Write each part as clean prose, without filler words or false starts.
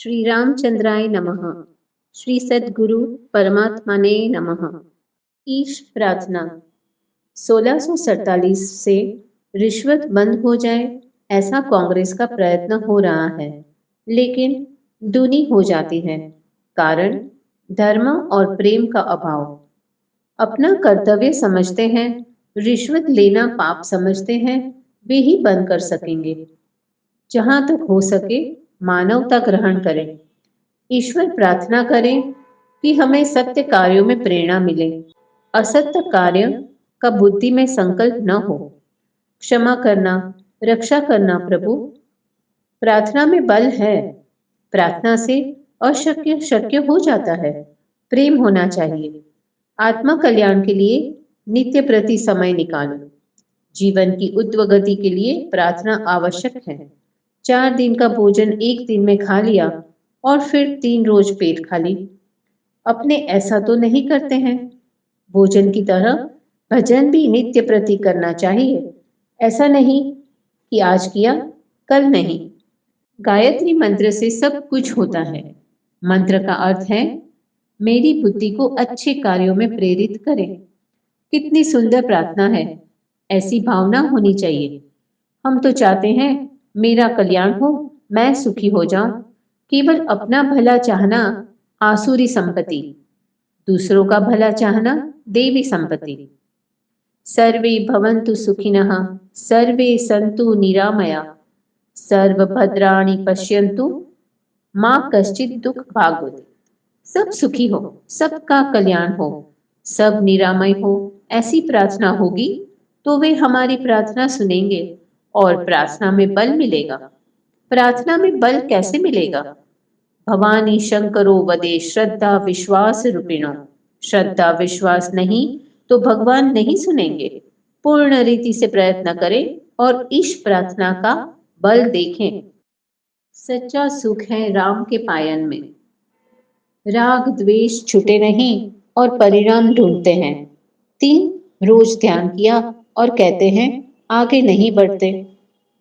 श्री रामचंद्राय नमः। श्री सद्गुरु परमात्मने नमः। ईश प्रार्थना। 1647 से रिश्वत बंद हो जाए, ऐसा कांग्रेस का प्रयत्न हो रहा है, लेकिन दूनी हो जाती है। कारण धर्म और प्रेम का अभाव। अपना कर्तव्य समझते हैं, रिश्वत लेना पाप समझते हैं, वे ही बंद कर सकेंगे। जहां तक हो सके मानवता ग्रहण करें। ईश्वर प्रार्थना करें कि हमें सत्य कार्यों में प्रेरणा मिले, असत्य कार्य का बुद्धि में संकल्प न हो। क्षमा करना, रक्षा करना प्रभु। प्रार्थना में बल है। प्रार्थना से अशक्य शक्य हो जाता है। प्रेम होना चाहिए। आत्मा कल्याण के लिए नित्य प्रति समय निकालो। जीवन की उद्वगति के लिए प्रार्थना आवश्यक है। 4 दिन का भोजन एक दिन में खा लिया और फिर 3 रोज पेट खाली। अपने ऐसा तो नहीं करते हैं। भोजन की तरह भजन भी नित्य प्रति करना चाहिए। ऐसा नहीं कि आज किया कल नहीं। गायत्री मंत्र से सब कुछ होता है। मंत्र का अर्थ है मेरी बुद्धि को अच्छे कार्यों में प्रेरित करें। कितनी सुंदर प्रार्थना है। ऐसी भावना होनी चाहिए। हम तो चाहते हैं मेरा कल्याण हो, मैं सुखी हो जाऊं। केवल अपना भला चाहना आसुरी संपत्ति, दूसरों का भला चाहना देवी संपत्ति। सर्वे भवन्तु सुखिनः, सर्वे सन्तु निरामया, सर्वभद्राणि पश्यन्तु, माँ कश्चित् दुख भाग् भवेत्। सब सुखी हो, सबका कल्याण हो, सब निरामय हो, ऐसी प्रार्थना होगी तो वे हमारी प्रार्थना सुनेंगे और प्रार्थना में बल मिलेगा। प्रार्थना में बल कैसे मिलेगा? भवानी शंकरो वदे श्रद्धा विश्वास रूपिणो। श्रद्धा विश्वास नहीं तो भगवान नहीं सुनेंगे। पूर्ण रीति से प्रयत्न करें और इस प्रार्थना का बल देखें। सच्चा सुख है राम के पायन में। राग द्वेष छूटे नहीं और परिणाम ढूंढते हैं। 3 रोज ध्यान किया और कहते हैं आगे नहीं बढ़ते।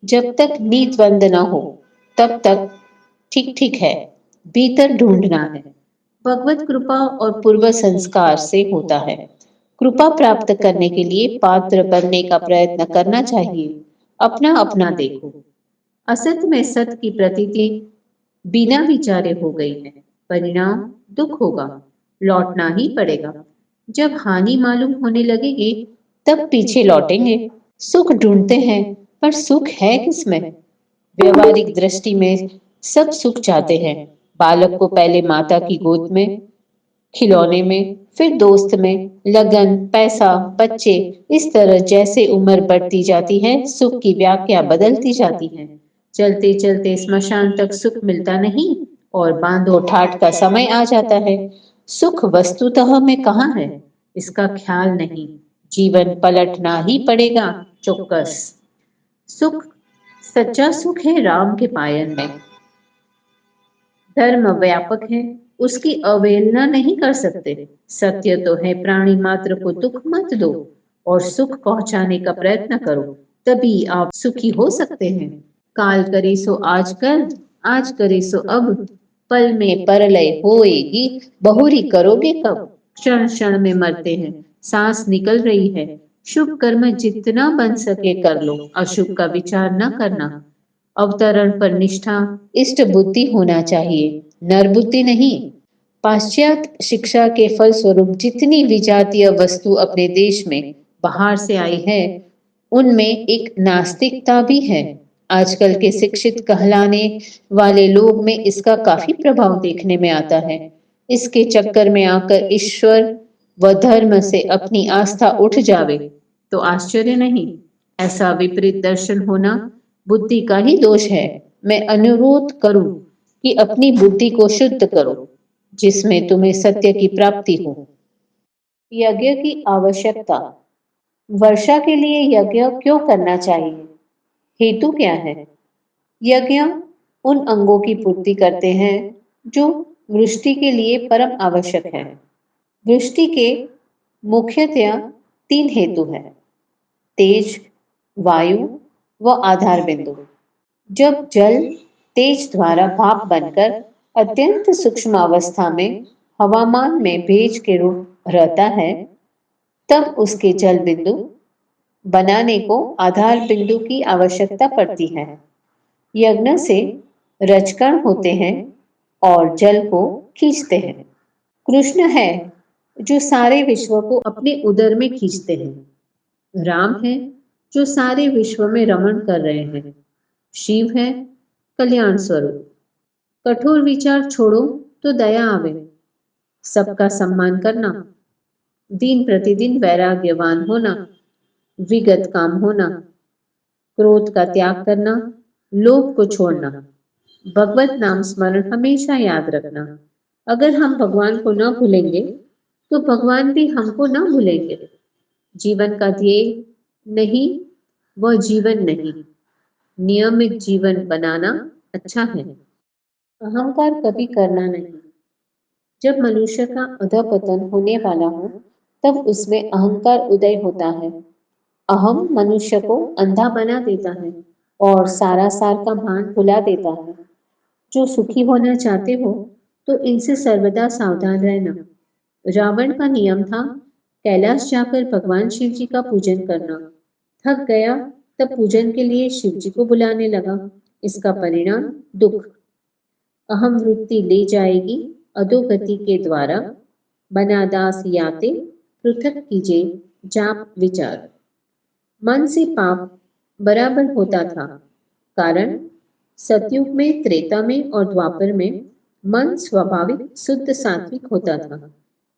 जब तक नीत बंद न हो तब तक ठीक ठीक है। भीतर ढूंढना है। भगवत कृपा और पूर्व संस्कार से होता है। कृपा प्राप्त करने के लिए पात्र बनने का प्रयत्न करना चाहिए। अपना अपना देखो। असत में सत की प्रतीति बिना विचारे हो गई है। परिणाम दुख होगा, लौटना ही पड़ेगा। जब हानि मालूम होने लगेगी तब पीछे लौटेंगे। सुख ढूंढते हैं पर सुख है किसमें? व्यवहारिक दृष्टि में सब सुख चाहते हैं। बालक को पहले माता की गोद में, खिलौने में, फिर दोस्त में, लगन, पैसा, बच्चे, इस तरह जैसे उम्र बढ़ती जाती है सुख की व्याख्या बदलती जाती है। चलते चलते स्मशान तक सुख मिलता नहीं और बांधो ठाठ का समय आ जाता है। सुख वस्तुतः में कहाँ है इसका ख्याल नहीं। जीवन पलटना ही पड़ेगा चौकस। सुख, सच्चा सुख है राम के पायन में। धर्म व्यापक है, उसकी अवहेलना नहीं कर सकते। सत्य तो है प्राणी मात्र को दुख मत दो और सुख पहुंचाने का प्रयत्न करो, तभी आप सुखी हो सकते हैं। काल करे सो आज कर, आज करे सो अब, पल में परलय होएगी, बहुरी करोगे कब? क्षण क्षण में मरते हैं, सांस निकल रही है। शुभ कर्म जितना बन सके कर लो, अशुभ का विचार न करना। अवतरण पर निष्ठा, इष्ट बुद्धि होना चाहिए, नर बुद्धि नहीं। पाश्चात्य शिक्षा के फलस्वरूप जितनी विजातीय वस्तु अपने देश में बाहर से आई है, उनमें एक नास्तिकता भी है। आजकल के शिक्षित कहलाने वाले लोग में इसका काफी प्रभाव देखने में आता है। इसके चक्कर में आकर ईश्वर व धर्म से अपनी आस्था उठ जावे तो आश्चर्य नहीं। ऐसा विपरीत दर्शन होना बुद्धि का ही दोष है। मैं अनुरोध करूं कि अपनी बुद्धि को शुद्ध करो, जिसमें तुम्हें सत्य की प्राप्ति हो। यज्ञ की आवश्यकता। वर्षा के लिए यज्ञ क्यों करना चाहिए? हेतु क्या है? यज्ञ उन अंगों की पूर्ति करते हैं जो वृष्टि के लिए परम आवश्यक है। वृष्टि के मुख्यतया 3 हेतु हैं: तेज, वायु व आधार बिंदु। जब जल तेज द्वारा भाप बनकर अत्यंत सूक्ष्म अवस्था में हवामान में भेज के रूप रहता है, तब उसके जल बिंदु बनाने को आधार बिंदु की आवश्यकता पड़ती है। यज्ञ से रजकण होते हैं और जल को खींचते हैं। कृष्ण है जो सारे विश्व को अपने उदर में खींचते हैं। राम है जो सारे विश्व में रमण कर रहे हैं। शिव है कल्याण स्वरूप। कठोर विचार छोड़ो तो दया आवे। सबका सम्मान करना, दिन प्रतिदिन वैराग्यवान होना, विगत काम होना, क्रोध का त्याग करना, लोभ को छोड़ना, भगवत नाम स्मरण हमेशा याद रखना। अगर हम भगवान को न भूलेंगे तो भगवान भी हमको न भूलेंगे। जीवन का ध्येय नहीं, वह जीवन नहीं, नियमित जीवन बनाना अच्छा है। अहंकार कभी करना नहीं। जब मनुष्य का अधःपतन होने वाला हो, तब उसमें अहंकार उदय होता है। अहम मनुष्य को अंधा बना देता है और सारा सार का भान भुला देता है। जो सुखी होना चाहते हो तो इनसे सर्वदा सावधान रहना। रावण का नियम था कैलाश जाकर भगवान शिव जी का पूजन करना। थक गया तब पूजन के लिए शिव जी को बुलाने लगा। इसका परिणाम दुख। अहम वृत्ति ले जाएगी अधोगति के द्वारा। बना दास याते पृथक कीजिए जाप विचार। मन से पाप बराबर होता था, कारण सतयुग में, त्रेता में और द्वापर में मन स्वाभाविक शुद्ध सात्विक होता था।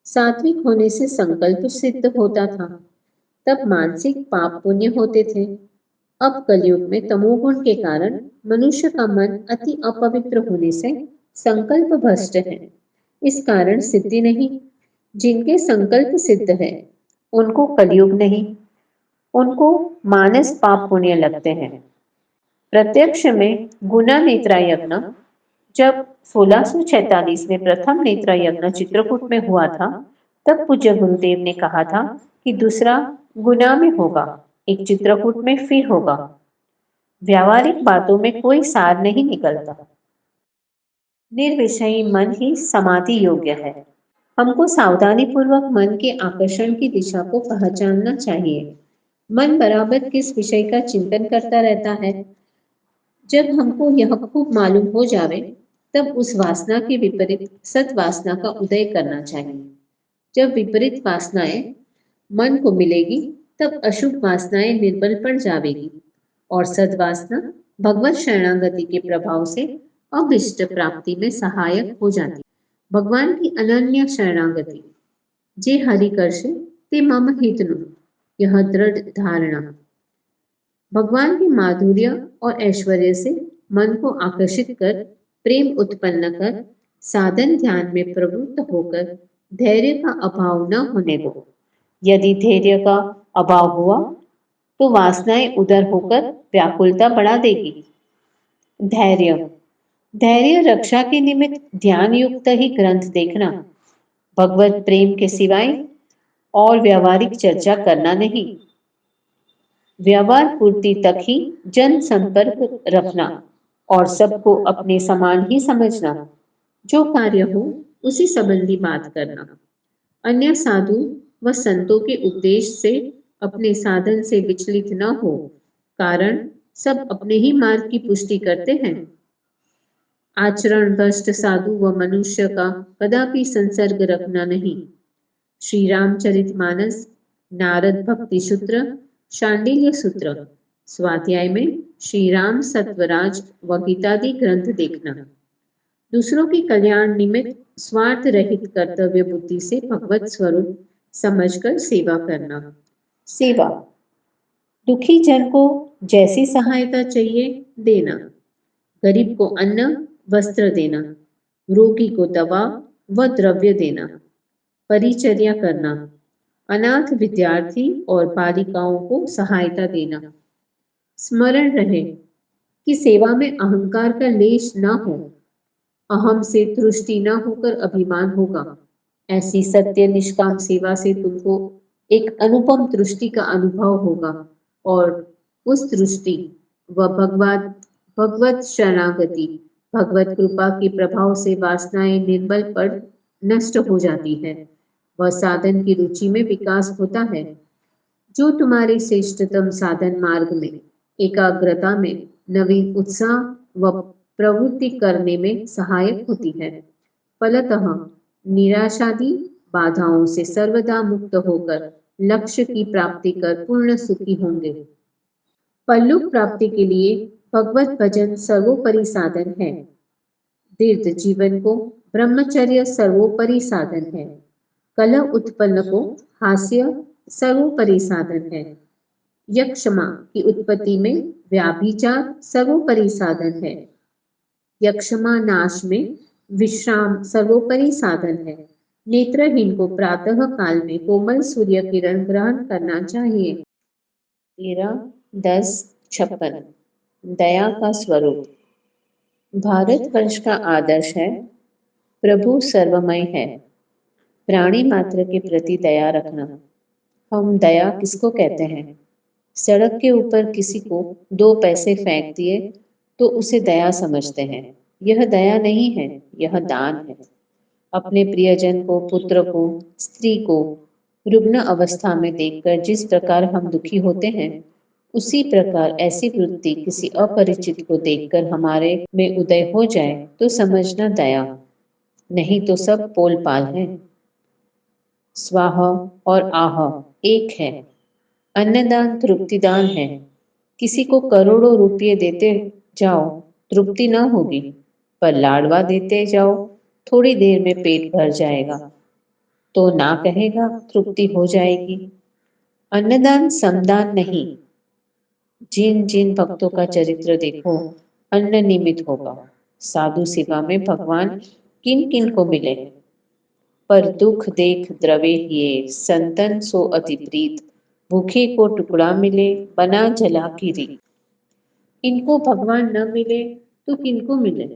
सात्विक होने से संकल्प सिद्ध होता था, तब मानसिक पाप पुण्य होते थे। अब कलयुग में तमोगुण के कारण मनुष्य का मन अति अपवित्र होने से संकल्प भ्रष्ट है। इस कारण सिद्धि नहीं। जिनके संकल्प सिद्ध है उनको कलयुग नहीं, उनको मानस पाप पुण्य लगते हैं। प्रत्यक्ष में गुना नेत्रा यज्ञ जब 1646 में प्रथम नेत्रा यज्ञ चित्रकूट में हुआ था, तब पूज्य गुरुदेव ने कहा था कि दूसरा गुना में होगा, एक चित्रकूट में फिर होगा। व्यावहारिक बातों में कोई सार नहीं निकलता। निर्विषयी मन ही समाधि योग्य है। हमको सावधानी पूर्वक मन के आकर्षण की दिशा को पहचानना चाहिए। मन बराबर किस विषय का चिंतन करता रहता है। जब हमको यह खूब मालूम हो जावे, तब उस वासना के विपरीत सत वासना का उदय करना चाहिए। जब विपरीत वासनाएं मन को मिलेगी, तब अशुभ वासनाएं निर्बल पड़ जावेगी और सद्वासना भगवत शरणागति के प्रभाव से अभिष्ट प्राप्ति में सहायक हो जाती। भगवान की अनन्य शरणागति जे हरि करशे ते मम हितनु, यह दृढ़ धारणा भगवान के माधुर्य और ऐश्वर्य से मन को आकर्षित कर प्रेम उत्पन्न कर साधन ध्यान में प्रवृत्त होकर धैर्य का अभाव न होने दो। यदि धैर्य का अभाव हुआ तो वासनाएं उदर होकर व्याकुलता बढ़ा देगी। धैर्य धैर्य रक्षा के निमित्त ध्यान युक्त ही ग्रंथ देखना, भगवत प्रेम के सिवाय और व्यवहारिक चर्चा करना नहीं। व्यवहार पूर्ति तक ही जन संपर्क रखना और सबको अपने समान ही समझना। जो कार्य हो उसी संबंधी बात करना। अन्य साधु व संतों के उपदेश से अपने साधन से विचलित न हो, कारण सब अपने ही मार्ग की पुष्टि करते हैं। आचरण भ्रष्ट साधु व मनुष्य का कदापि संसर्ग रखना नहीं। श्री रामचरितमानस, नारद भक्ति सूत्र, शांडिल्य सूत्र, स्वाध्याय में श्री राम सत्वराज व गीतादि ग्रंथ देखना। दूसरों के कल्याण निमित्त स्वार्थ रहित कर्तव्य बुद्धि से भगवत स्वरूप समझकर सेवा करना। सेवा दुखी जन को जैसी सहायता चाहिए देना, गरीब को अन्न वस्त्र देना, रोगी को दवा व द्रव्य देना, परिचर्या करना, अनाथ विद्यार्थी और बालिकाओं को सहायता देना। स्मरण रहे कि सेवा में अहंकार का लेश न हो। अहम से तुष्टि न होकर अभिमान होगा। ऐसी सत्य निष्काम सेवा से तुमको एक अनुपम दृष्टि का अनुभव होगा और उस दृष्टि व भगवत शरणागति भगवत कृपा के प्रभाव से वासनाएं निर्बल पड़ नष्ट हो जाती है। वह साधन की रुचि में विकास होता है जो तुम्हारे श्रेष्ठतम साधन मार्ग में एकाग्रता में नवीन उत्साह व प्रवृत्ति करने में सहायक होती है। फलतः निराशादि बाधाओं से सर्वदा मुक्त होकर लक्ष्य की प्राप्ति कर पूर्ण सुखी होंगे। परलोक प्राप्ति के लिए भगवत भजन सर्वोपरि साधन है। दीर्घ जीवन को ब्रह्मचर्य सर्वोपरि साधन है। कलह उत्पन्न को हास्य सर्वोपरि साधन है। यक्षमा की उत्पत्ति में व्याभिचार सर्वोपरि साधन है। यक्षमा नाश में विश्राम सर्वोपरि साधन है। नेत्रहीन को प्रातः काल में कोमल सूर्य किरण ग्रहण करना चाहिए। 13-10-56 दया का स्वरूप। भारतवर्ष का आदर्श है प्रभु सर्वमय है, प्राणी मात्र के प्रति दया रखना। हम दया किसको कहते हैं? सड़क के ऊपर किसी को 2 पैसे फेंक दिए तो उसे दया समझते हैं। यह दया नहीं है, यह दान है। अपने प्रियजन को, पुत्र को, स्त्री को रुग्ण अवस्था में देखकर जिस प्रकार हम दुखी होते हैं, उसी प्रकार ऐसी वृत्ति किसी अपरिचित को देखकर हमारे में उदय हो जाए तो समझना दया, नहीं तो सब पोल पाल है। स्वाह और आह एक है। अन्नदान तृप्तिदान है। किसी को करोड़ों रुपये देते जाओ तृप्ति न होगी, पर लाडवा देते जाओ थोड़ी देर में पेट भर जाएगा, तो ना कहेगा तृप्ति हो जाएगी। अन्नदान समदान नहीं। जिन जिन भक्तों का चरित्र देखो अन्न निमित्त होगा। साधु सेवा में भगवान किन किन को मिले, पर दुख देख द्रवे हिये संतन सो अति प्रीत, भूखे को टुकड़ा मिले बना जला की रीत। इनको भगवान न मिले तो किनको मिले?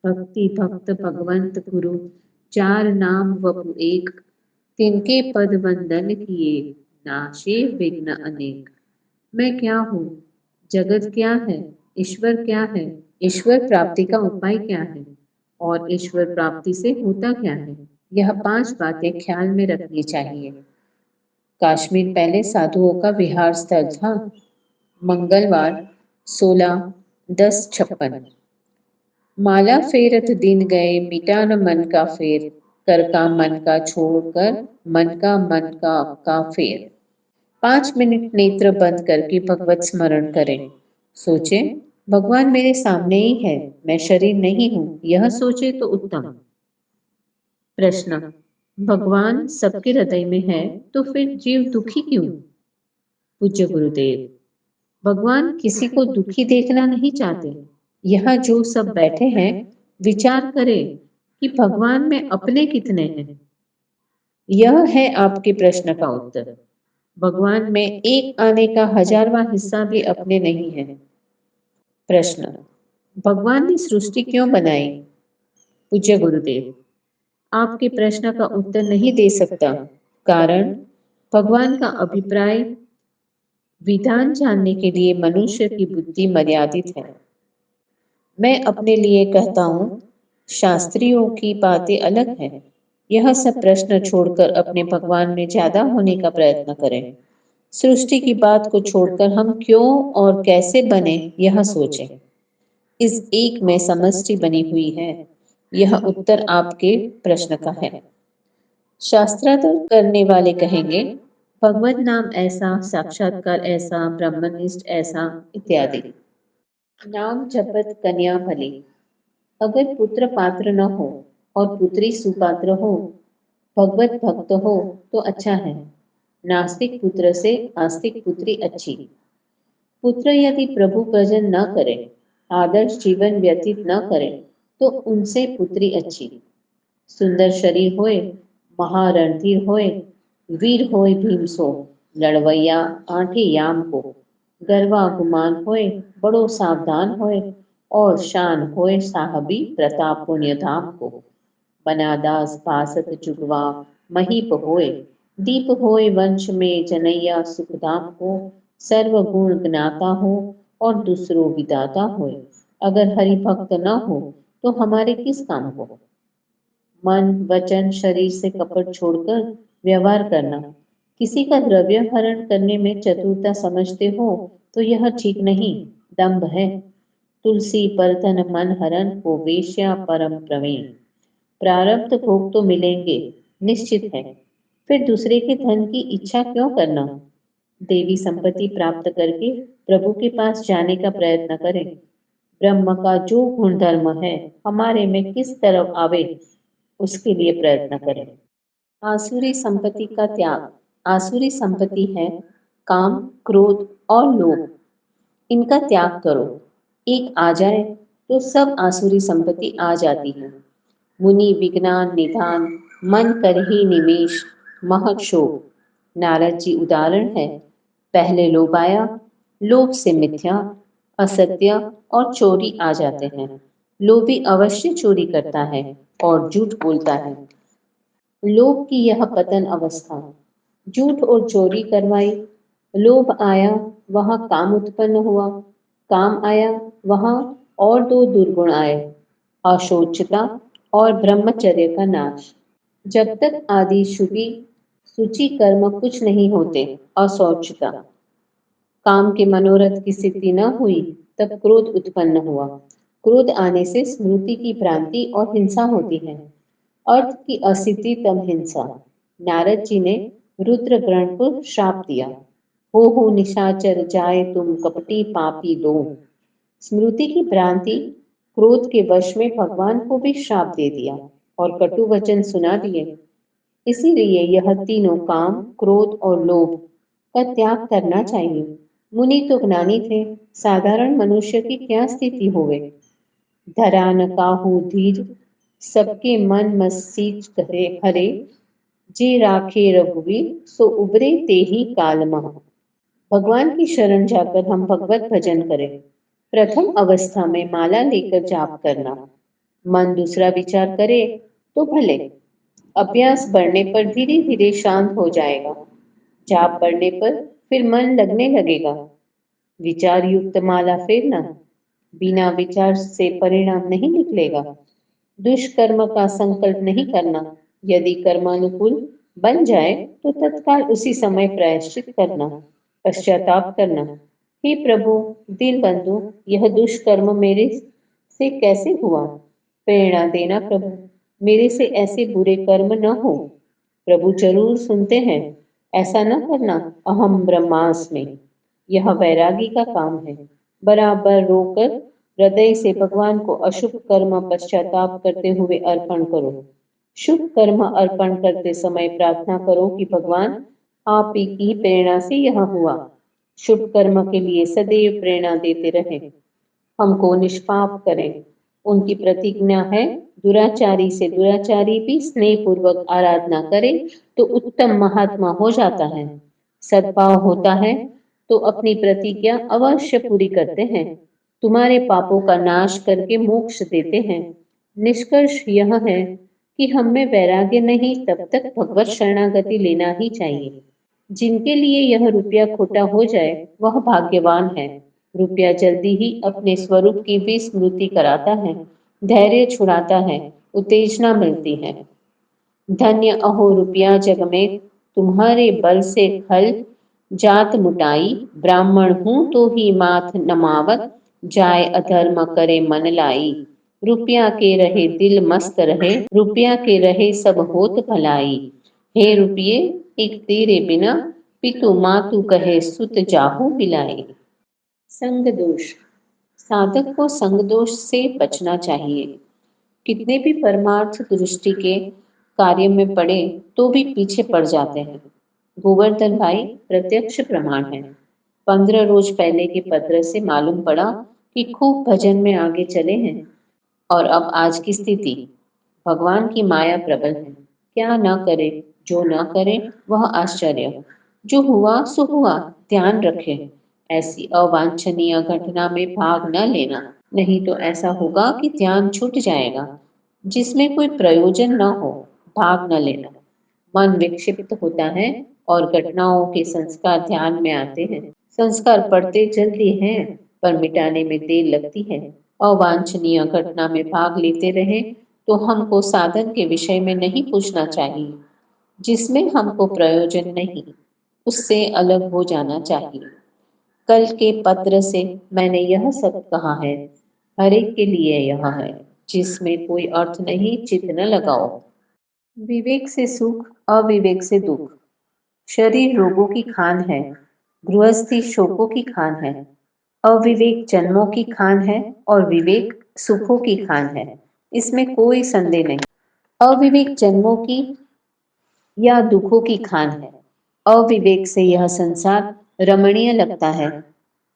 भक्ति भक्त भगवंत गुरु, 4 नाम वपु एक, तिनके पद वंदन किए नाशे विघ्न अनेक। मैं क्या हूँ? जगत क्या है? ईश्वर क्या है? ईश्वर प्राप्ति का उपाय क्या है? और ईश्वर प्राप्ति से होता क्या है? यह 5 बातें ख्याल में रखनी चाहिए। काश्मीर पहले साधुओं का विहार स्थल था। मंगलवार 16-10-56 माला फेरत दिन गए मिटा न मन का फेर, कर का मन का छोड़कर मन का फेर। 5 मिनट नेत्र बंद करके भगवत स्मरण करें। सोचे भगवान मेरे सामने ही है, मैं शरीर नहीं हूँ, यह सोचे तो उत्तम। प्रश्न, भगवान सबके हृदय में है तो फिर जीव दुखी क्यों? पूज्य गुरुदेव, भगवान किसी को दुखी देखना नहीं चाहते। यहाँ जो सब बैठे हैं विचार करें कि भगवान में अपने कितने हैं। यह है आपके प्रश्न का उत्तर। भगवान में एक आने का 1000वां हिस्सा भी अपने नहीं है। प्रश्न, भगवान ने सृष्टि क्यों बनाई? पूज्य गुरुदेव, आपके प्रश्न का उत्तर नहीं दे सकता, कारण भगवान का अभिप्राय विधान जानने के लिए मनुष्य की बुद्धि मर्यादित है। मैं अपने लिए कहता हूँ, शास्त्रियों की बातें अलग हैं। यह सब प्रश्न छोड़कर अपने भगवान में ज्यादा होने का प्रयत्न करें। सृष्टि की बात को छोड़कर हम क्यों और कैसे बने यह सोचें। इस एक में समष्टि बनी हुई है। यह उत्तर आपके प्रश्न का है। शास्त्रार्थ करने वाले कहेंगे भगवत नाम ऐसा, साक्षात्कार ऐसा, ब्रह्मनिष्ठ ऐसा इत्यादि। नाम जपत कन्या भली। अगर पुत्र पात्र न हो और पुत्री सुपात्र हो, भगवत भक्त हो तो अच्छा है। नास्तिक पुत्र से आस्तिक पुत्री अच्छी। पुत्र यदि प्रभु भजन न करे, आदर्श जीवन व्यतीत न करे, तो उनसे पुत्री अच्छी। सुंदर शरीर होए, महारणधीर होए, वीर होए भीमसो, लड़वैया आठे याम को, गरवा गुमान होए, बड़ो सावधान होए, और शान होए साहबी प्रताप पुण्य धाम को। बनादास बासत जुगवा महीप होए, दीप होए वंश में जनैया सुखधाम को, सर्व गुण ज्ञाता हो और दूसरो विदाता होए। अगर हरि भक्त न हो तो हमारे किस काम को? मन, वचन, शरीर से कपट छोड़कर व्यवहार करना। किसी का द्रव्य हरण करने में चतुरता समझते हो तो यह ठीक नहीं, दंभ है। तुलसी परतन मन हरन को वेश्या परम प्रवीण। प्रारब्ध भोग तो मिलेंगे, निश्चित है। फिर दूसरे के धन की इच्छा क्यों करना? देवी संपत्ति प्राप्त करके प्रभु के पास जाने का प्रयत्न करें। ब्रह्म का जो गुणधर्म है हमारे में किस तरफ आवे, उसके लिए प्रयत्न करें। आसुरी संपत्ति का त्याग। आसुरी संपत्ति है काम, क्रोध और लोभ। इनका त्याग करो। एक आ जाए तो सब आसुरी संपत्ति आ जाती है। मुनि विज्ञान निधान, मन कर ही निमेश, महत शोभ। नारद जी उदाहरण है। पहले लोभ आया, लोभ से मिथ्या, असत्य और चोरी आ जाते हैं। लोभी अवश्य चोरी करता है और झूठ बोलता है। लोभ की यह पतन अवस्था, झूठ और चोरी करवाई। लोभ आया, वहां काम उत्पन्न हुआ। काम आया, वहां और दो दुर्गुण आए, अशोचता और ब्रह्मचर्य का नाश। जब तक आदि शुचि सूची कर्म कुछ नहीं होते, अशौचता। काम के मनोरथ की सिद्धि न हुई, तब क्रोध उत्पन्न हुआ। क्रोध आने से स्मृति की भ्रांति और हिंसा होती है। अर्थ की असिद्धि तब हिंसा। नारद जी ने रुद्र ग्रहण को श्राप दिया। हो निशाचर जाए तुम कपटी पापी दो। स्मृति की भ्रांति, क्रोध के वश में भगवान को भी श्राप दे दिया और कटु वचन सुना दिए। इसीलिए यह तीनों काम, क्रोध और लोभ का त्याग करना चाहिए। मुनि तो ज्ञानी थे, साधारण मनुष्य की क्या स्थिति होवे। धरा न काहू धीर, सबके मन मसीच करे हरे। जे राखे रघुवीर, सो उबरे ते ही काल मह। भगवान की शरण जाकर हम भगवत भजन करें। प्रथम अवस्था में माला लेकर जाप करना। मन दूसरा विचार करे तो भले, अभ्यास बढ़ने पर धीरे धीरे शांत हो जाएगा। जाप बढ़ने पर फिर मन लगने लगेगा। विचार युक्त माला फेरना, बिना विचार से परिणाम नहीं निकलेगा। दुष्कर्म का संकल्प नहीं करना। यदि कर्मानुकूल बन जाए तो तत्काल उसी समय प्रायश्चित करना, पश्चाताप करना। हे प्रभु दीन बंधु, यह दुष्कर्म मेरे से कैसे हुआ? प्रेरणा देना प्रभु, मेरे से ऐसे बुरे कर्म न हो। प्रभु जरूर सुनते हैं। ऐसा न करना अहम ब्रह्मास्मि। यह वैरागी का काम है। बराबर रोकर हृदय से भगवान को अशुभ कर्म पश्चाताप करते हुए अर्पण करो। शुभ कर्म अर्पण करते समय प्रार्थना करो कि भगवान आप ही की प्रेरणा से यह हुआ। शुभ कर्म के लिए सदैव प्रेरणा देते रहे, हमको निष्पाप करें। उनकी प्रतिज्ञा है, दुराचारी से दुराचारी भी स्नेह पूर्वक आराधना करे तो उत्तम महात्मा हो जाता है। सद्भाव होता है तो अपनी प्रतिज्ञा अवश्य पूरी करते हैं। तुम्हारे पापों का नाश करके मोक्ष देते हैं। निष्कर्ष यह है कि हम में वैराग्य नहीं, तब तक भगवत शरणागति लेना ही चाहिए। जिनके लिए यह रुपया खोटा हो जाए वह भाग्यवान है। रुपया जल्दी ही अपने स्वरूप की भी स्मृति कराता है, धैर्य छुड़ाता है, उत्तेजना मिलती है। धन्य अहो रुपया जग में, तुम्हारे बल से खल जात मुटाई। ब्राह्मण हूं तो ही माथ नमावत, जाय अधर्म करे मन लाई। रुपया के रहे दिल मस्त रहे, रुपया के रहे सब होत भलाई। हे रुपये एक तेरे बिना, पितु मातु कहे सुत जाहु बिलाई। संग दोष। साधक को संग दोष से बचना चाहिए। कितने भी परमार्थ दृष्टि के कार्य में पड़े तो भी पीछे पड़ जाते हैं। गोवर्धन भाई प्रत्यक्ष प्रमाण है। 15 रोज पहले के पत्र से मालूम पड़ा कि खूब भजन में आगे चले हैं। और अब आज की स्थिति, भगवान की माया प्रबल है। क्या न करे, जो न करे वह आश्चर्य। जो हुआ सो हुआ, ध्यान रखें। ऐसी अवांछनीय घटना में भाग न लेना, नहीं तो ऐसा होगा कि ध्यान छूट जाएगा जिसमें कोई प्रयोजन न हो। भाग न लेना। मन विक्षिप्त होता है और घटनाओं के संस्कार ध्यान में आते हैं। संस्कार पड़ते जल्दी हैं पर मिटाने में देर लगती है। अवांछनीय घटना में भाग लेते रहे तो हमको साधन के विषय में नहीं पूछना चाहिए। जिसमें हमको प्रयोजन नहीं, उससे अलग हो जाना चाहिए। कल के पत्र से मैंने यह सब कहा है, हर एक के लिए यह है, जिसमें कोई अर्थ नहीं, चित्त न लगाओ। विवेक से सुख, अविवेक से दुख। शरीर रोगों की खान है, गृहस्थी शोकों की खान है। अविवेक जन्मों की खान है और विवेक सुखों की खान है, इसमें कोई संदेह नहीं। अविवेक जन्मों की या दुखों की खान है। अविवेक से यह संसार रमणीय लगता है।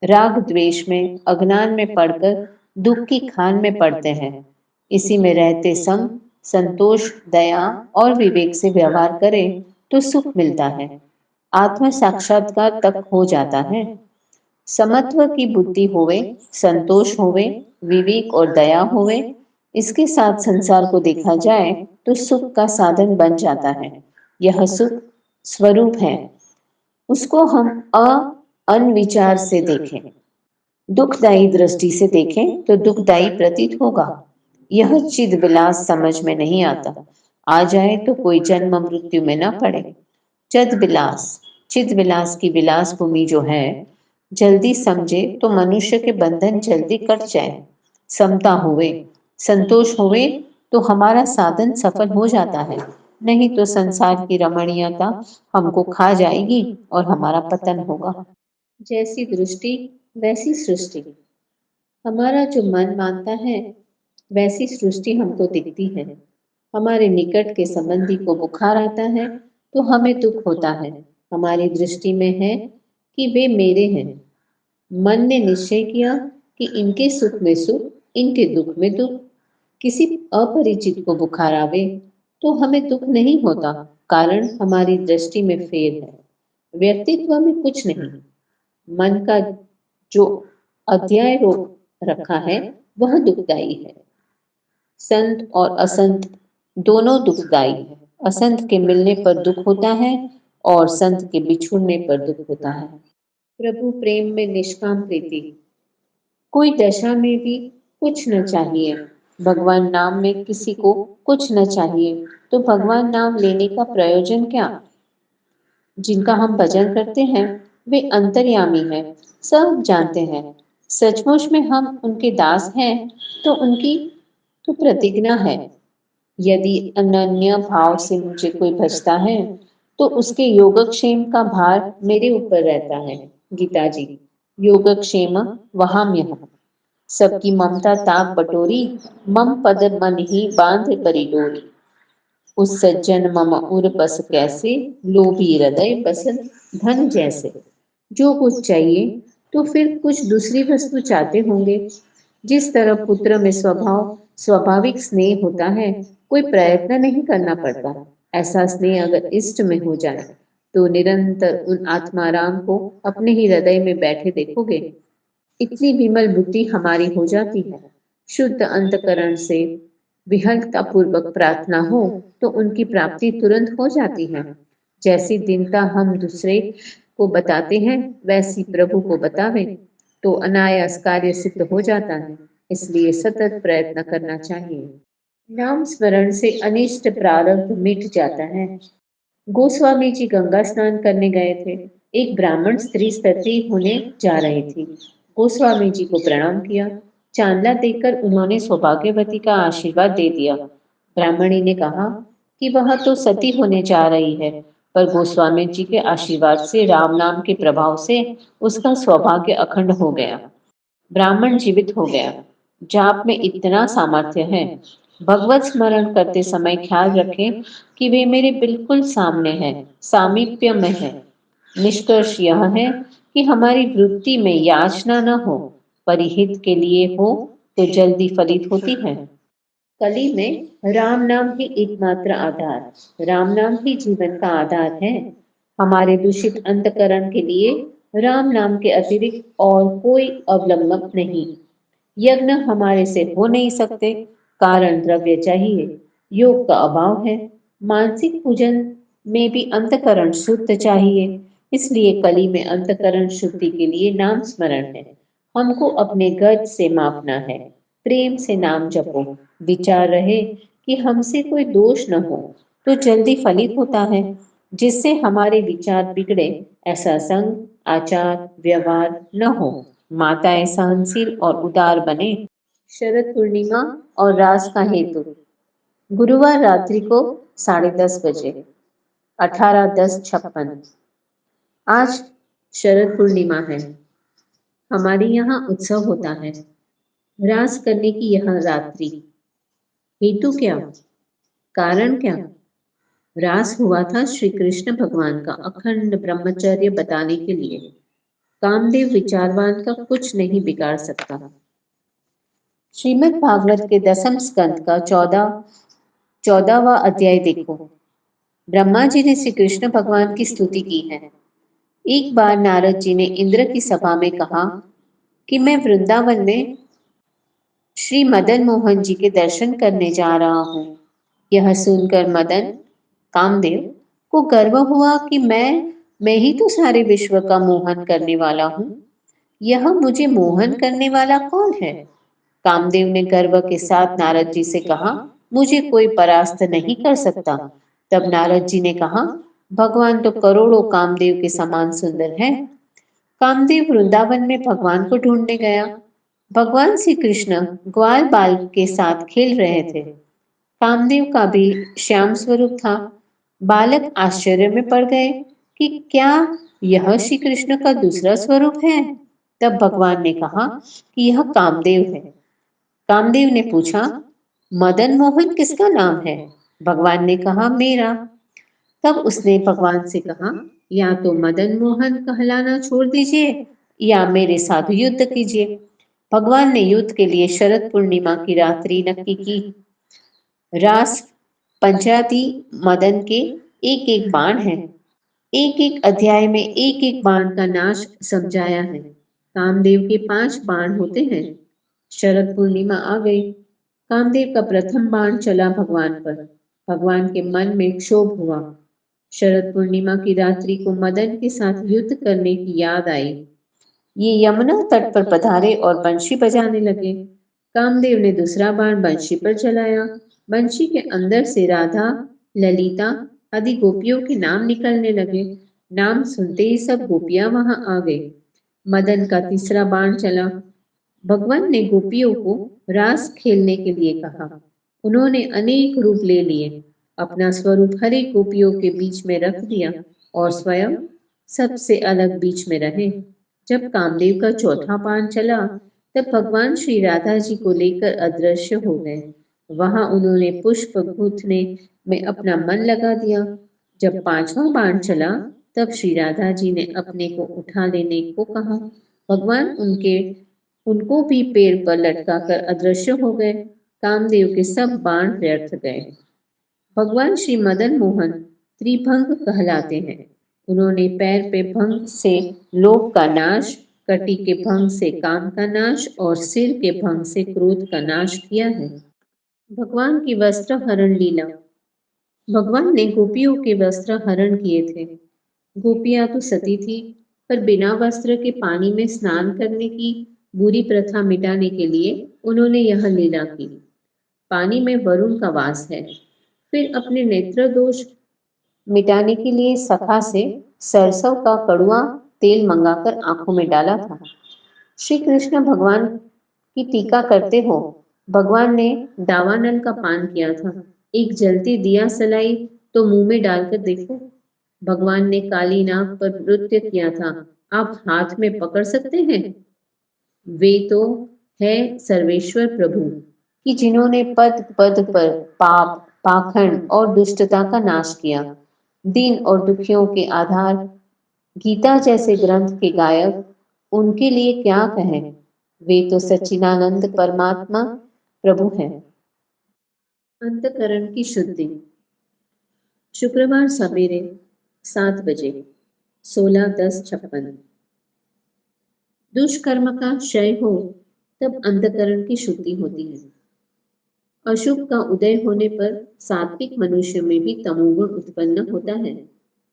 राग द्वेष में, अज्ञान में पड़कर दुख की खान में पड़ते हैं। इसी में रहते सम, संतोष, दया और विवेक से व्यवहार करें तो सुख मिलता है। आत्म साक्षात्कार तक हो जाता है। समत्व की बुद्धि होवे, संतोष होवे, विवेक और दया होवे, इसके साथ संसार को देखा जाए तो सुख का साधन बन जाता है। यह सुख स्वरूप है, उसको हम अनविचार से देखें, दुखदायी दृष्टि से देखें तो दुखदायी प्रतीत होगा। यह चिद विलास समझ में नहीं आता, आ जाए तो कोई जन्म मृत्यु में न पड़े। चिद विलास, चिद विलास की विलास भूमि जो है, जल्दी समझे तो मनुष्य के बंधन जल्दी कट जाए। समता होवे, संतोष होवे तो हमारा साधन सफल हो जाता है, नहीं तो संसार की रमणीयता हमको खा जाएगी और हमारा पतन होगा। जैसी दृष्टि वैसी सृष्टि। हमारा जो मन मानता है वैसी सृष्टि हमको दिखती है। हमारे निकट के संबंधी को बुखार आता है तो हमें दुख होता है। हमारी दृष्टि में है कि वे मेरे हैं। मन ने निश्चय किया कि इनके सुख में सुख, इनके दुख में दुख। किसी अपरिचित को बुखार आवे तो हमें दुख नहीं होता, कारण हमारी दृष्टि में फेर है, व्यक्तित्व में कुछ नहीं। मन का जो अध्याय रोग रखा है वह दुखदाई है। संत और असंत दोनों दुखदाई है। असंत के मिलने पर दुख होता है और संत के बिछुड़ने पर दुख होता है। प्रभु प्रेम में निष्काम प्रीति। कोई दशा में भी कुछ न चाहिए, भगवान नाम में किसी को कुछ न चाहिए तो भगवान नाम लेने का प्रयोजन क्या। जिनका हम भजन करते हैं वे अंतर्यामी हैं, सब जानते हैं। सचमुच में हम उनके दास हैं तो उनकी तो प्रतिज्ञा है, यदि अनन्य भाव से मुझे कोई भजता है तो उसके योगक्षेम का भार मेरे ऊपर रहता है। गीता जी। योगक्षेम वहाम्यहम्। सबकी ममता ताक बटोरी, मम पद मन ही बांध परी डोरी। उस सज्जन मम उर बस कैसे, लोभी हृदय बसन धन जैसे। जो कुछ चाहिए तो फिर कुछ दूसरी वस्तु चाहते होंगे। जिस तरह पुत्र में स्वाभाविक स्नेह होता है, कोई प्रयत्न नहीं करना पड़ता। ऐसा स्नेह अगर इष्ट में हो जाए तो निरंतर उन आत्माराम को अपने ही हृदय में बैठे देखोगे। इतनी विमल बुद्धि हमारी हो जाती है। शुद्ध अंतकरण से विहलता पूर्वक प्रार्थना हो तो उनकी प्राप्ति तुरंत हो जाती है। जैसी दीनता हम दूसरे को बताते हैं वैसी प्रभु को बतावे तो अनायास कार्य सिद्ध हो जाता है। इसलिए सतत प्रयत्न करना चाहिए। नाम स्मरण से अनिष्ट प्रारब्ध मिट जाता है। गोस्वामी जी गंगा स्नान करने गए थे। एक ब्राह्मण स्त्री सती होने जा रही थी। गोस्वामी जी को प्रणाम किया। चांदला देखकर उन्होंने सौभाग्यवती का आशीर्वाद दे दिया। ब्राह्मणी ने कहा कि वह तो सती होने जा रही है, पर गोस्वामी जी के आशीर्वाद से, राम नाम के प्रभाव से उसका सौभाग्य अखंड हो गया। ब्राह्मण जीवित हो गया। जाप में इतना सामर्थ्य है। भगवत स्मरण करते समय ख्याल रखें कि वे मेरे बिल्कुल सामने हैं, सामीप्य में है। निष्कर्ष यह है कि हमारी वृत्ति में याचना न हो, परिहित के लिए हो तो जल्दी फलित होती है। कली में राम नाम ही एकमात्र आधार, राम नाम ही जीवन का आधार है। हमारे दूषित अंतकरण के लिए राम नाम के अतिरिक्त और कोई अवलंबन नहीं। यज्ञ हमारे से हो नहीं सकते, कारण द्रव्य चाहिए, योग का अभाव है। मानसिक पूजन में भी अंतकरण शुद्ध चाहिए, इसलिए कली में अंतकरण शुद्धि के लिए नाम स्मरण है। हमको अपने गज से मापना है। प्रेम से नाम जपो, विचार रहे कि हमसे कोई दोष न हो, तो जल्दी फलित होता है। जिससे हमारे विचार बिगड़े, ऐसा संग, आचार, व्यवहार न हो। माताएं सहनशील और उदार बने। शरद पूर्णिमा और रास का हेतु। गुरुवार रात्रि को 10:30 बजे, 18/10/56। आज शरद पूर्णिमा है। हमारे यहाँ उत्सव होता है। रास करने की यह रात्रि। हेतु क्या? कारण क्या? रास हुआ था श्री कृष्ण भगवान का अखंड ब्रह्मचर्य बताने के लिए। कामदेव विचारवान का कुछ नहीं बिगाड़ सकता। श्रीमद् भागवत के 10वें स्कंद का 14वां अध्याय देखो। ब्रह्मा जी ने श्री कृष्ण भगवान की स्तुति की है। एक बार नारद जी ने इंद्र की सभा में कहा कि मैं वृंदावन में श्री मदन मोहन जी के दर्शन करने जा रहा हूँ। यह सुनकर मदन, कामदेव को गर्व हुआ कि मैं ही तो सारे विश्व का मोहन करने वाला हूँ। यह मुझे मोहन करने वाला कौन है? कामदेव ने गर्व के साथ नारद जी से कहा, मुझे कोई परास्त नहीं कर सकता। तब नारद जी ने कहा, भगवान तो करोड़ों कामदेव के समान सुंदर है। कामदेव वृंदावन में भगवान को ढूंढने गया। भगवान श्री कृष्ण ग्वाल बाल के साथ खेल रहे थे। कामदेव का भी श्याम स्वरूप था। बालक आश्चर्य में पड़ गए कि क्या यह श्री कृष्ण का दूसरा स्वरूप है? तब भगवान ने कहा कि यह कामदेव है। कामदेव ने पूछा, मदन मोहन किसका नाम है? भगवान ने कहा, मेरा। तब उसने भगवान से कहा, या तो मदन मोहन कहलाना छोड़ दीजिए या मेरे साथ युद्ध कीजिए। भगवान ने युद्ध के लिए शरद पूर्णिमा की रात्रि नक्की की। रास पंचायती मदन के एक एक बाण है। एक एक अध्याय में एक एक बाण का नाश समझाया है। कामदेव के 5 बाण होते हैं। शरद पूर्णिमा आ गई। कामदेव का प्रथम बाण चला भगवान पर। भगवान के मन में क्षोभ हुआ। शरद पूर्णिमा की रात्रि को मदन के साथ युद्ध करने की याद आई। ये यमुना तट पर पधारे और बंशी बजाने लगे। कामदेव ने दूसरा बाण बंशी पर चलाया। बंशी के अंदर से राधा, ललिता आदि गोपियों के नाम निकलने लगे। नाम सुनते ही सब गोपियां वहां आ गई। मदन का तीसरा बाण चला। भगवान ने गोपियों को रास खेलने के लिए कहा। उन्होंने अनेक रूप ले लिए। अपना स्वरूप हर एक गोपियों के बीच में रख दिया और स्वयं सबसे अलग बीच में रहे। जब कामदेव का चौथा बाण चला, तब भगवान श्री राधा जी को लेकर अदृश्य हो गए। वहां उन्होंने पुष्प गूंथने में अपना मन लगा दिया। जब पांचवा बाण चला, तब श्री राधा जी ने अपने को उठा लेने को कहा। भगवान उनको भी पेड़ पर लटकाकर अदृश्य हो गए। कामदेव के सब बाण व्यर्थ गए। भगवान श्री मदन मोहन त्रिभंग कहलाते हैं। उन्होंने पैर पे भंग से लोभ का नाश, कटी के भंग से काम का नाश और सिर के भंग से क्रोध का नाश किया है। भगवान की वस्त्र हरण लीला। भगवान ने गोपियों के वस्त्र हरण किए थे। गोपियां तो सती थी, पर बिना वस्त्र के पानी में स्नान करने की बुरी प्रथा मिटाने के लिए उन्होंने यह लीला की। पानी में वरुण का वास है। फिर अपने नेत्र दोष मिटाने के लिए सखा से सरसों का कड़वा तेल मंगाकर आंखों में डाला था। श्री कृष्ण भगवान की टीका करते हो। भगवान ने दावानल का पान किया था। एक जलती दिया सलाई तो मुंह में डालकर देखो। भगवान ने काली नाग पर नृत्य किया था। आप हाथ में पकड़ सकते हैं? वे तो है सर्वेश्वर प्रभु कि जिन्होंने पद पद पर पाप, पाखंड और दुष्टता का नाश किया। दीन और दुखियों के आधार, गीता जैसे ग्रंथ के गायक, उनके लिए क्या कहें। वे तो सच्चिदानंद परमात्मा प्रभु हैं। अंतकरण की शुद्धि। शुक्रवार सवेरे 7 बजे, 16/10/56। दुष्कर्म का क्षय हो तब अंतकरण की शुद्धि होती है। अशुभ का उदय होने पर सात्विक मनुष्य में भी तमोगुण उत्पन्न होता है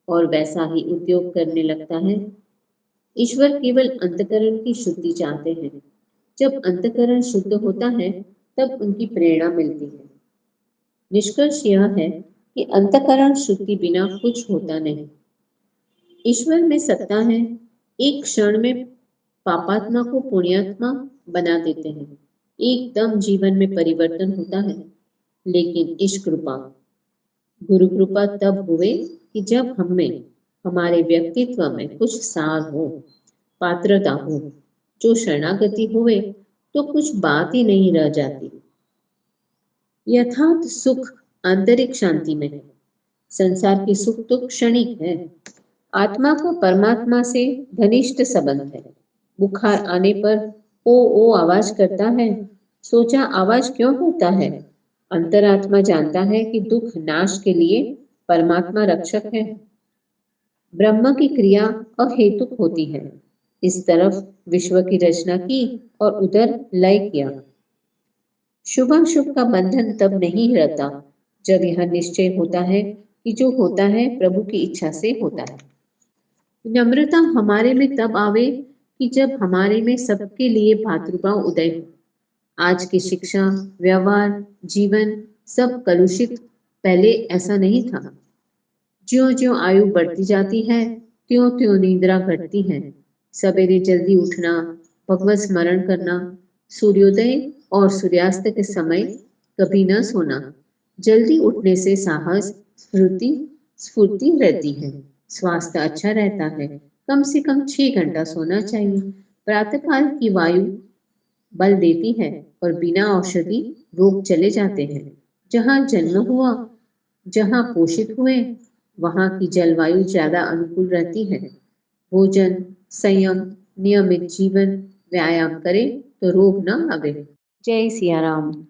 और वैसा ही उद्योग करने लगता है। ईश्वर केवल अंतकरण की शुद्धि चाहते हैं। जब अंतःकरण शुद्ध होता है तब उनकी प्रेरणा मिलती है। निष्कर्ष यह है कि अंतःकरण शुद्धि बिना कुछ होता नहीं। ईश्वर में सत्ता है, एक क्षण में पापात्मा को पुण्यात्मा बना देते हैं, एकदम जीवन में परिवर्तन होता है। लेकिन इस कृपा, गुरु कृपा तब हुए कि जब हमें हमारे व्यक्तित्व में कुछ सार हो, पात्रता हो। जो शरणागति हुए तो कुछ बात ही नहीं रह जाती। यथार्थ सुख आंतरिक शांति में है। संसार की सुख तो क्षणिक है। आत्मा का परमात्मा से घनिष्ठ संबंध है। बुखार आने पर ओ आवाज करता है। सोचा आवाज क्यों करता है? अंतरात्मा जानता है कि दुख नाश के लिए परमात्मा रक्षक है। ब्रह्म की क्रिया अहेतुक होती है। इस तरफ विश्व की रचना की और उधर लय किया। शुभाशुभ का बंधन तब नहीं रहता जब यह निश्चय होता है कि जो होता है प्रभु की इच्छा से होता है। नम्रता हमारे में तब आवे कि जब हमारे में सबके लिए भातृभाव उदय हो। आज की शिक्षा, व्यवहार, जीवन सब कलुषित, पहले ऐसा नहीं था। ज्यों ज्यों आयु बढ़ती जाती है त्यों त्यों निद्रा घटती है। सवेरे जल्दी उठना, भगवत स्मरण करना, सूर्योदय और सूर्यास्त के समय कभी न सोना। जल्दी उठने से साहस, स्फूर्ति रहती है, स्वास्थ्य अच्छा रहता है। कम से कम 6 घंटा सोना चाहिए। प्रातःकाल की वायु बल देती है और बिना औषधि रोग चले जाते हैं। जहाँ जन्म हुआ, जहाँ पोषित हुए, वहाँ की जलवायु ज्यादा अनुकूल रहती है। भोजन, संयम, नियमित जीवन, व्यायाम करें तो रोग न आवे। जय सिया राम।